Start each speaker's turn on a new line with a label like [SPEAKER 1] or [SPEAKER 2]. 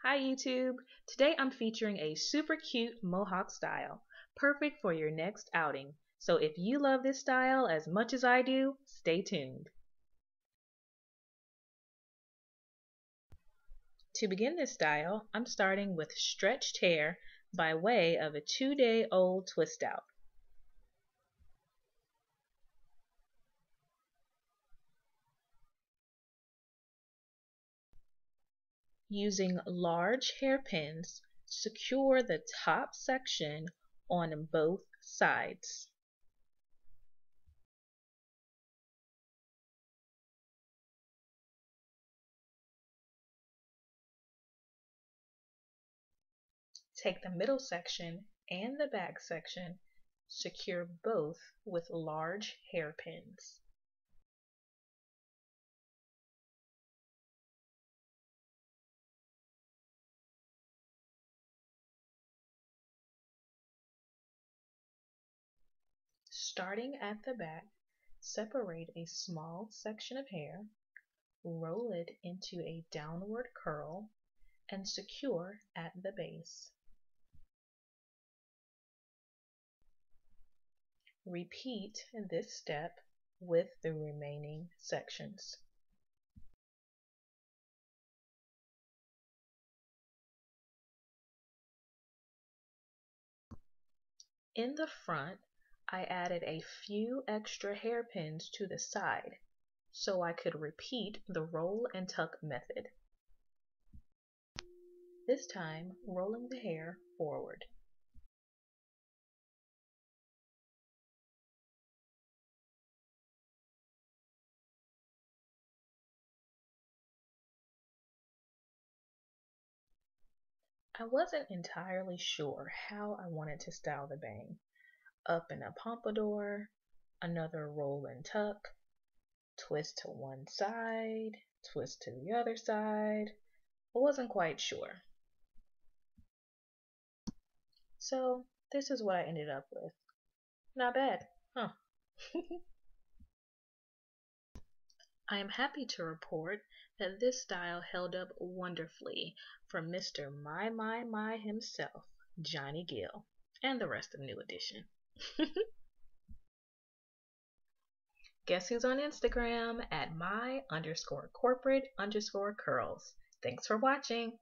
[SPEAKER 1] Hi YouTube! Today I'm featuring a super cute mohawk style, perfect for your next outing. So if you love this style as much as I do, stay tuned. To begin this style, I'm starting with stretched hair by way of a 2-day-old twist out. Using large hairpins, secure the top section on both sides. Take the middle section and the back section, secure both with large hairpins. Starting at the back, separate a small section of hair, roll it into a downward curl, and secure at the base. Repeat this step with the remaining sections. In the front, I added a few extra hairpins to the side so I could repeat the roll and tuck method. This time, rolling the hair forward. I wasn't entirely sure how I wanted to style the bang. Up in a pompadour, another roll and tuck, twist to one side, twist to the other side. I wasn't quite sure. So this is what I ended up with. Not bad, huh? I am happy to report that this style held up wonderfully for Mr. My himself, Johnny Gill, and the rest of New Edition. Guess who's on Instagram at my_corporate_curls. Thanks for watching.